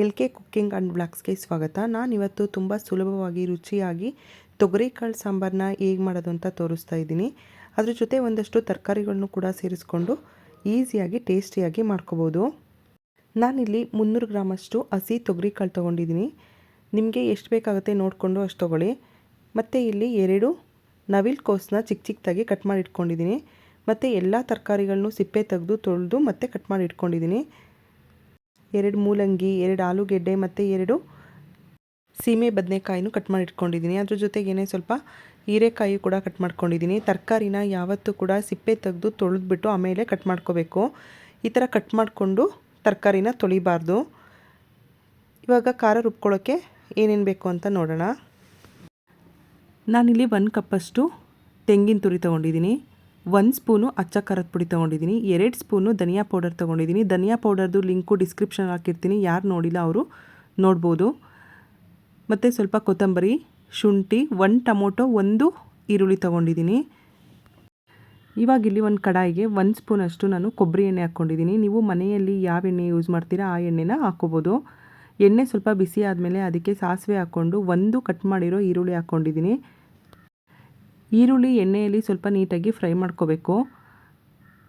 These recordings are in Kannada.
LK ಕುಕ್ಕಿಂಗ್ ಆ್ಯಂಡ್ ಬ್ಲಾಗ್ಸ್ಗೆ ಸ್ವಾಗತ. ನಾನಿವತ್ತು ತುಂಬ ಸುಲಭವಾಗಿ ರುಚಿಯಾಗಿ ತೊಗರಿಕಾಳು ಸಾಂಬಾರನ್ನ ಹೇಗೆ ಮಾಡೋದು ಅಂತ ತೋರಿಸ್ತಾ ಇದ್ದೀನಿ. ಅದ್ರ ಜೊತೆ ಒಂದಷ್ಟು ತರಕಾರಿಗಳನ್ನು ಕೂಡ ಸೇರಿಸ್ಕೊಂಡು ಈಸಿಯಾಗಿ ಟೇಸ್ಟಿಯಾಗಿ ಮಾಡ್ಕೋಬೋದು. ನಾನಿಲ್ಲಿ 300 ಗ್ರಾಮಷ್ಟು ಹಸಿ ತೊಗರಿಕಾಳು ತೊಗೊಂಡಿದ್ದೀನಿ. ನಿಮಗೆ ಎಷ್ಟು ಬೇಕಾಗುತ್ತೆ ನೋಡಿಕೊಂಡು ಅಷ್ಟು ತೊಗೊಳ್ಳಿ. ಮತ್ತು ಇಲ್ಲಿ 2 ನವಿಲುಕೋಸನ್ನ ಚಿಕ್ಕ ಚಿಕ್ಕದಾಗಿ ಕಟ್ ಮಾಡಿ ಇಟ್ಕೊಂಡಿದ್ದೀನಿ. ಮತ್ತು ಎಲ್ಲ ತರಕಾರಿಗಳನ್ನು ಸಿಪ್ಪೆ ತೆಗೆದು ತೊಳೆದು ಮತ್ತು ಕಟ್ ಮಾಡಿ ಇಟ್ಕೊಂಡಿದ್ದೀನಿ. 2 ಮೂಲಂಗಿ, 2 ಆಲೂಗೆಡ್ಡೆ ಮತ್ತು 2 ಸೀಮೆ ಬದನೆಕಾಯಿನೂ ಕಟ್ ಮಾಡಿ ಇಟ್ಕೊಂಡಿದ್ದೀನಿ. ಅದ್ರ ಜೊತೆಗೇನೆ ಸ್ವಲ್ಪ ಹೀರೆಕಾಯಿ ಕೂಡ ಕಟ್ ಮಾಡ್ಕೊಂಡಿದ್ದೀನಿ. ತರಕಾರಿನ ಯಾವತ್ತೂ ಕೂಡ ಸಿಪ್ಪೆ ತೆಗೆದು ತೊಳೆದ್ಬಿಟ್ಟು ಆಮೇಲೆ ಕಟ್ ಮಾಡ್ಕೋಬೇಕು. ಈ ಥರ ಕಟ್ ಮಾಡಿಕೊಂಡು ತರಕಾರಿನ ತೊಳಿಬಾರ್ದು. ಇವಾಗ ಖಾರ ರುಬ್ಕೊಳ್ಳೋಕ್ಕೆ ಏನೇನು ಬೇಕು ಅಂತ ನೋಡೋಣ. ನಾನಿಲ್ಲಿ 1 ಕಪ್ಪಷ್ಟು ತೆಂಗಿನ ತುರಿ ತೊಗೊಂಡಿದ್ದೀನಿ. 1 ಸ್ಪೂನು ಅಚ್ಚ ಖಾರದ ಪುಡಿ ತೊಗೊಂಡಿದ್ದೀನಿ. 2 ಸ್ಪೂನು ಧನಿಯಾ ಪೌಡರ್ ತೊಗೊಂಡಿದ್ದೀನಿ. ಧನಿಯಾ ಪೌಡರ್ದು ಲಿಂಕು ಡಿಸ್ಕ್ರಿಪ್ಷನ್ ಹಾಕಿರ್ತೀನಿ, ಯಾರು ನೋಡಿಲ್ಲ ಅವರು ನೋಡ್ಬೋದು. ಮತ್ತು ಸ್ವಲ್ಪ ಕೊತ್ತಂಬರಿ, ಶುಂಠಿ, 1 ಟೊಮೊಟೊ, 1 ಈರುಳ್ಳಿ ತೊಗೊಂಡಿದ್ದೀನಿ. ಇವಾಗ ಇಲ್ಲಿ ಒಂದು ಕಡಾಯಿಗೆ 1 ಸ್ಪೂನಷ್ಟು ನಾನು ಕೊಬ್ಬರಿ ಎಣ್ಣೆ ಹಾಕ್ಕೊಂಡಿದ್ದೀನಿ. ನೀವು ಮನೆಯಲ್ಲಿ ಯಾವ ಎಣ್ಣೆ ಯೂಸ್ ಮಾಡ್ತೀರಾ ಆ ಎಣ್ಣೆನ ಹಾಕ್ಕೋಬೋದು. ಎಣ್ಣೆ ಸ್ವಲ್ಪ ಬಿಸಿ ಆದಮೇಲೆ ಅದಕ್ಕೆ ಸಾಸಿವೆ ಹಾಕ್ಕೊಂಡು 1 ಕಟ್ ಮಾಡಿರೋ ಈರುಳ್ಳಿ ಹಾಕ್ಕೊಂಡಿದ್ದೀನಿ. ಈರುಳ್ಳಿ ಎಣ್ಣೆಯಲ್ಲಿ ಸ್ವಲ್ಪ ನೀಟಾಗಿ ಫ್ರೈ ಮಾಡ್ಕೋಬೇಕು.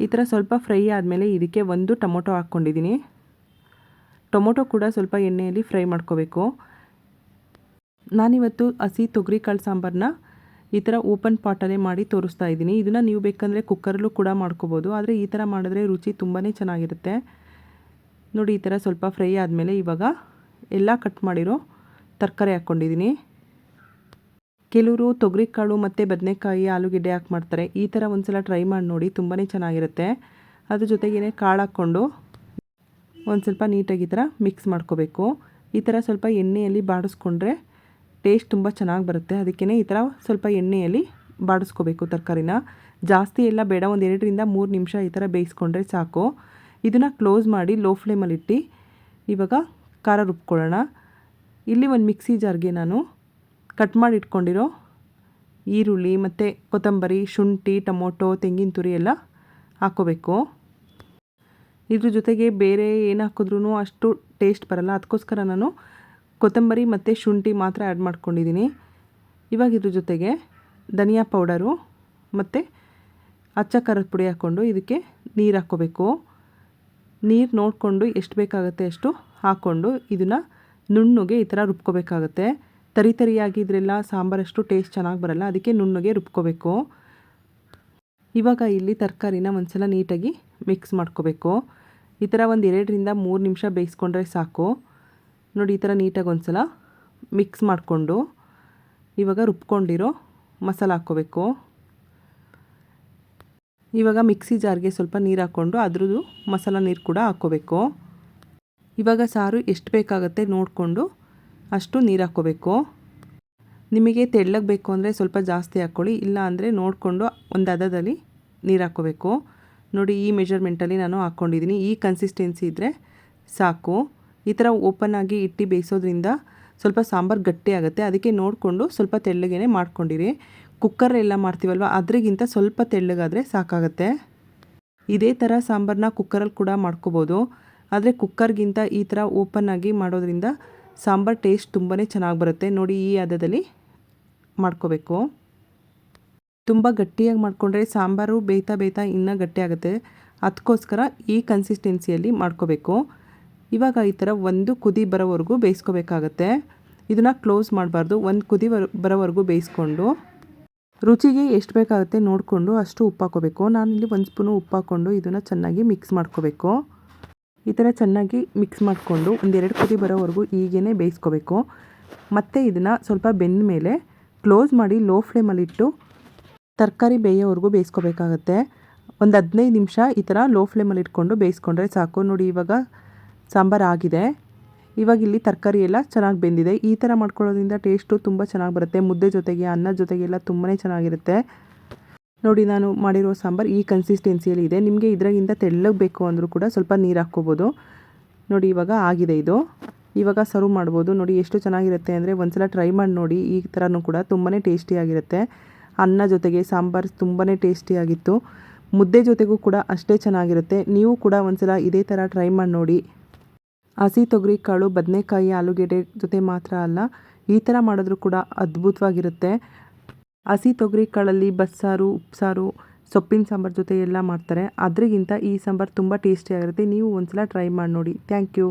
ಈ ಥರ ಸ್ವಲ್ಪ ಫ್ರೈ ಆದಮೇಲೆ ಇದಕ್ಕೆ 1 ಟೊಮೊಟೊ ಹಾಕ್ಕೊಂಡಿದ್ದೀನಿ. ಟೊಮೊಟೊ ಕೂಡ ಸ್ವಲ್ಪ ಎಣ್ಣೆಯಲ್ಲಿ ಫ್ರೈ ಮಾಡ್ಕೋಬೇಕು. ನಾನಿವತ್ತು ಹಸಿ ತೊಗರಿಕಾಳು ಸಾಂಬಾರನ್ನ ಈ ಥರ ಓಪನ್ ಪಾಟಲ್ಲೇ ಮಾಡಿ ತೋರಿಸ್ತಾ ಇದ್ದೀನಿ. ಇದನ್ನು ನೀವು ಬೇಕಂದರೆ ಕುಕ್ಕರಲ್ಲೂ ಕೂಡ ಮಾಡ್ಕೋಬೋದು, ಆದರೆ ಈ ಥರ ಮಾಡಿದ್ರೆ ರುಚಿ ತುಂಬಾ ಚೆನ್ನಾಗಿರುತ್ತೆ. ನೋಡಿ, ಈ ಥರ ಸ್ವಲ್ಪ ಫ್ರೈ ಆದಮೇಲೆ ಇವಾಗ ಎಲ್ಲ ಕಟ್ ಮಾಡಿರೋ ತರಕಾರಿ ಹಾಕ್ಕೊಂಡಿದ್ದೀನಿ. ಕೆಲವರು ತೊಗರಿಕಾಳು ಮತ್ತು ಬದನೆಕಾಯಿ, ಆಲೂಗೆಡ್ಡೆ ಹಾಕಿ ಮಾಡ್ತಾರೆ. ಈ ಥರ ಒಂದು ಸಲ ಟ್ರೈ ಮಾಡಿ ನೋಡಿ, ತುಂಬಾ ಚೆನ್ನಾಗಿರುತ್ತೆ. ಅದ್ರ ಜೊತೆಗೇ ಕಾಳು ಹಾಕ್ಕೊಂಡು ಒಂದು ಸ್ವಲ್ಪ ನೀಟಾಗಿ ಈ ಥರ ಮಿಕ್ಸ್ ಮಾಡ್ಕೋಬೇಕು. ಈ ಥರ ಸ್ವಲ್ಪ ಎಣ್ಣೆಯಲ್ಲಿ ಬಾಡಿಸ್ಕೊಂಡ್ರೆ ಟೇಸ್ಟ್ ತುಂಬ ಚೆನ್ನಾಗಿ ಬರುತ್ತೆ. ಅದಕ್ಕೇ ಈ ಥರ ಸ್ವಲ್ಪ ಎಣ್ಣೆಯಲ್ಲಿ ಬಾಡಿಸ್ಕೋಬೇಕು ತರಕಾರಿನ. ಜಾಸ್ತಿ ಎಲ್ಲ ಬೇಡ, ಒಂದು 2ರಿಂದ 3 ನಿಮಿಷ ಈ ಥರ ಬೇಯಿಸ್ಕೊಂಡ್ರೆ ಸಾಕು. ಇದನ್ನು ಕ್ಲೋಸ್ ಮಾಡಿ ಲೋ ಫ್ಲೇಮಲ್ಲಿಟ್ಟು ಇವಾಗ ಖಾರ ರುಬ್ಕೊಳ್ಳೋಣ. ಇಲ್ಲಿ ಒಂದು ಮಿಕ್ಸಿ ಜಾರ್ಗೆ ನಾನು ಕಟ್ ಮಾಡಿ ಇಟ್ಕೊಂಡಿರೋ ಈರುಳ್ಳಿ ಮತ್ತು ಕೊತ್ತಂಬರಿ, ಶುಂಠಿ, ಟೊಮೊಟೊ, ತೆಂಗಿನ ತುರಿ ಎಲ್ಲ ಹಾಕ್ಕೋಬೇಕು. ಇದ್ರ ಜೊತೆಗೆ ಬೇರೆ ಏನು ಹಾಕಿದ್ರೂ ಅಷ್ಟು ಟೇಸ್ಟ್ ಬರಲ್ಲ, ಅದಕ್ಕೋಸ್ಕರ ನಾನು ಕೊತ್ತಂಬರಿ ಮತ್ತು ಶುಂಠಿ ಮಾತ್ರ ಆ್ಯಡ್ ಮಾಡ್ಕೊಂಡಿದ್ದೀನಿ. ಇವಾಗ ಇದ್ರ ಜೊತೆಗೆ ಧನಿಯಾ ಪೌಡರು ಮತ್ತು ಅಚ್ಚ ಖಾರದ ಪುಡಿ ಹಾಕ್ಕೊಂಡು ಇದಕ್ಕೆ ನೀರು ಹಾಕ್ಕೋಬೇಕು. ನೀರು ನೋಡಿಕೊಂಡು ಎಷ್ಟು ಬೇಕಾಗುತ್ತೆ ಅಷ್ಟು ಹಾಕ್ಕೊಂಡು ಇದನ್ನು ನುಣ್ಣಗೆ ಈ ಥರ ರುಬ್ಕೋಬೇಕಾಗತ್ತೆ. ತರಿಯಾಗಿದ್ರೆಲ್ಲ ಸಾಂಬಾರಷ್ಟು ಟೇಸ್ಟ್ ಚೆನ್ನಾಗಿ ಬರಲ್ಲ, ಅದಕ್ಕೆ ನುಣ್ಣಗೆ ರುಬ್ಕೋಬೇಕು. ಇವಾಗ ಇಲ್ಲಿ ತರಕಾರಿನ ಒಂದು ಸಲ ನೀಟಾಗಿ ಮಿಕ್ಸ್ ಮಾಡ್ಕೋಬೇಕು. ಈ ಥರ ಒಂದು 2ರಿಂದ 3 ನಿಮಿಷ ಬೇಯಿಸ್ಕೊಂಡ್ರೆ ಸಾಕು. ನೋಡಿ, ಈ ಥರ ನೀಟಾಗಿ ಒಂದು ಸಲ ಮಿಕ್ಸ್ ಮಾಡಿಕೊಂಡು ಇವಾಗ ರುಬ್ಕೊಂಡಿರೋ ಮಸಾಲ ಹಾಕ್ಕೋಬೇಕು. ಇವಾಗ ಮಿಕ್ಸಿ ಜಾರ್ಗೆ ಸ್ವಲ್ಪ ನೀರು ಹಾಕ್ಕೊಂಡು ಅದ್ರದ್ದು ಮಸಾಲ ನೀರು ಕೂಡ ಹಾಕ್ಕೋಬೇಕು. ಇವಾಗ ಸಾರು ಎಷ್ಟು ಬೇಕಾಗುತ್ತೆ ನೋಡಿಕೊಂಡು ಅಷ್ಟು ನೀರು ಹಾಕ್ಕೋಬೇಕು. ನಿಮಗೆ ತೆಳ್ಳಗೆ ಬೇಕು ಅಂದರೆ ಸ್ವಲ್ಪ ಜಾಸ್ತಿ ಹಾಕ್ಕೊಳ್ಳಿ, ಇಲ್ಲ ಅಂದರೆ ನೋಡಿಕೊಂಡು ಒಂದು ಹದದಲ್ಲಿ ನೀರು ಹಾಕ್ಕೋಬೇಕು. ನೋಡಿ, ಈ ಮೆಜರ್ಮೆಂಟಲ್ಲಿ ನಾನು ಹಾಕ್ಕೊಂಡಿದ್ದೀನಿ. ಈ ಕನ್ಸಿಸ್ಟೆನ್ಸಿ ಇದ್ದರೆ ಸಾಕು. ಈ ಥರ ಓಪನ್ ಆಗಿ ಇಟ್ಟು ಬೇಯಿಸೋದ್ರಿಂದ ಸ್ವಲ್ಪ ಸಾಂಬಾರು ಗಟ್ಟಿ ಆಗುತ್ತೆ, ಅದಕ್ಕೆ ನೋಡಿಕೊಂಡು ಸ್ವಲ್ಪ ತೆಳ್ಳಗೇ ಮಾಡ್ಕೊಂಡಿರಿ. ಕುಕ್ಕರೆಲ್ಲ ಮಾಡ್ತೀವಲ್ವ, ಅದ್ರಿಗಿಂತ ಸ್ವಲ್ಪ ತೆಳ್ಳಗಾದರೆ ಸಾಕಾಗುತ್ತೆ. ಇದೇ ಥರ ಸಾಂಬಾರನ್ನ ಕುಕ್ಕರಲ್ಲಿ ಕೂಡ ಮಾಡ್ಕೋಬೋದು, ಆದರೆ ಕುಕ್ಕರ್ಗಿಂತ ಈ ಥರ ಓಪನ್ ಆಗಿ ಮಾಡೋದ್ರಿಂದ ಸಾಂಬಾರು ಟೇಸ್ಟ್ ತುಂಬಾ ಚೆನ್ನಾಗಿ ಬರುತ್ತೆ. ನೋಡಿ, ಈ ಹದದಲ್ಲಿ ಮಾಡ್ಕೋಬೇಕು. ತುಂಬ ಗಟ್ಟಿಯಾಗಿ ಮಾಡಿಕೊಂಡ್ರೆ ಸಾಂಬಾರು ಬೇಯ್ತಾ ಇನ್ನೂ ಗಟ್ಟಿ ಆಗುತ್ತೆ, ಅದಕ್ಕೋಸ್ಕರ ಈ ಕನ್ಸಿಸ್ಟೆನ್ಸಿಯಲ್ಲಿ ಮಾಡ್ಕೋಬೇಕು. ಇವಾಗ ಈ ಥರ 1 ಕುದಿ ಬರೋವರೆಗೂ ಬೇಯಿಸ್ಕೋಬೇಕಾಗತ್ತೆ. ಇದನ್ನು ಕ್ಲೋಸ್ ಮಾಡಬಾರ್ದು. 1 ಕುದಿ ಬರೋವರೆಗೂ ಬೇಯಿಸ್ಕೊಂಡು ರುಚಿಗೆ ಎಷ್ಟು ಬೇಕಾಗುತ್ತೆ ನೋಡಿಕೊಂಡು ಅಷ್ಟು ಉಪ್ಪು ಹಾಕ್ಕೋಬೇಕು. ನಾನಿಲ್ಲಿ 1 ಸ್ಪೂನು ಉಪ್ಪು ಹಾಕ್ಕೊಂಡು ಇದನ್ನು ಚೆನ್ನಾಗಿ ಮಿಕ್ಸ್ ಮಾಡ್ಕೋಬೇಕು. ಈ ಥರ ಚೆನ್ನಾಗಿ ಮಿಕ್ಸ್ ಮಾಡಿಕೊಂಡು ಒಂದು 2 ಕುದಿ ಬರೋವರೆಗೂ ಹೀಗೇ ಬೇಯಿಸ್ಕೋಬೇಕು. ಮತ್ತು ಇದನ್ನು ಸ್ವಲ್ಪ ಬೆಂದ ಮೇಲೆ ಕ್ಲೋಸ್ ಮಾಡಿ ಲೋ ಫ್ಲೇಮಲ್ಲಿಟ್ಟು ತರಕಾರಿ ಬೇಯೋವರೆಗೂ ಬೇಯಿಸ್ಕೋಬೇಕಾಗತ್ತೆ. ಒಂದು 15 ನಿಮಿಷ ಈ ಥರ ಲೋ ಫ್ಲೇಮಲ್ಲಿ ಇಟ್ಕೊಂಡು ಬೇಯಿಸ್ಕೊಂಡ್ರೆ ಸಾಕು. ನೋಡಿ, ಇವಾಗ ಸಾಂಬಾರು ಆಗಿದೆ. ಇವಾಗ ಇಲ್ಲಿ ತರಕಾರಿ ಎಲ್ಲ ಚೆನ್ನಾಗಿ ಬೆಂದಿದೆ. ಈ ಥರ ಮಾಡ್ಕೊಳ್ಳೋದ್ರಿಂದ ಟೇಸ್ಟು ತುಂಬ ಚೆನ್ನಾಗಿ ಬರುತ್ತೆ. ಮುದ್ದೆ ಜೊತೆಗೆ, ಅನ್ನದ ಜೊತೆಗೆಲ್ಲ ತುಂಬಾ ಚೆನ್ನಾಗಿರುತ್ತೆ. ನೋಡಿ, ನಾನು ಮಾಡಿರೋ ಸಾಂಬಾರು ಈ ಕನ್ಸಿಸ್ಟೆನ್ಸಿಯಲ್ಲಿ ಇದೆ. ನಿಮಗೆ ಇದರಾಗಿಂತ ತೆಳ್ಳಗೆ ಬೇಕು ಅಂದರೂ ಕೂಡ ಸ್ವಲ್ಪ ನೀರು ಹಾಕ್ಕೋಬೋದು. ನೋಡಿ, ಇವಾಗ ಆಗಿದೆ ಇದು. ಇವಾಗ ಸರ್ವ್ ಮಾಡ್ಬೋದು. ನೋಡಿ, ಎಷ್ಟು ಚೆನ್ನಾಗಿರುತ್ತೆ ಅಂದರೆ ಒಂದು ಸಲ ಟ್ರೈ ಮಾಡಿ ನೋಡಿ. ಈ ಥರನೂ ಕೂಡ ತುಂಬಾ ಟೇಸ್ಟಿಯಾಗಿರುತ್ತೆ. ಅನ್ನ ಜೊತೆಗೆ ಸಾಂಬಾರು ತುಂಬಾ ಟೇಸ್ಟಿಯಾಗಿತ್ತು. ಮುದ್ದೆ ಜೊತೆಗೂ ಕೂಡ ಅಷ್ಟೇ ಚೆನ್ನಾಗಿರುತ್ತೆ. ನೀವು ಕೂಡ ಒಂದು ಸಲ ಇದೇ ಥರ ಟ್ರೈ ಮಾಡಿ ನೋಡಿ. ಹಸಿ ತೊಗರಿ ಕಾಳು ಬದನೆಕಾಯಿ ಆಲೂಗೆಡ್ಡೆ ಜೊತೆ ಮಾತ್ರ ಅಲ್ಲ, ಈ ಥರ ಮಾಡಿದ್ರೂ ಕೂಡ ಅದ್ಭುತವಾಗಿರುತ್ತೆ. ಹಸಿ ತೊಗರಿ ಕಾಳಲ್ಲಿ ಬಸ್ಸಾರು, ಉಪ್ಸಾರು, ಸೊಪ್ಪಿನ ಸಾಂಬಾರು ಜೊತೆ ಎಲ್ಲ ಮಾಡ್ತಾರೆ. ಅದರಿಗಿಂತ ಈ ಸಾಂಬಾರು ತುಂಬ ಟೇಸ್ಟಿಯಾಗಿರುತ್ತೆ. ನೀವು ಒಂದ್ಸಲ ಟ್ರೈ ಮಾಡಿ ನೋಡಿ. Thank you.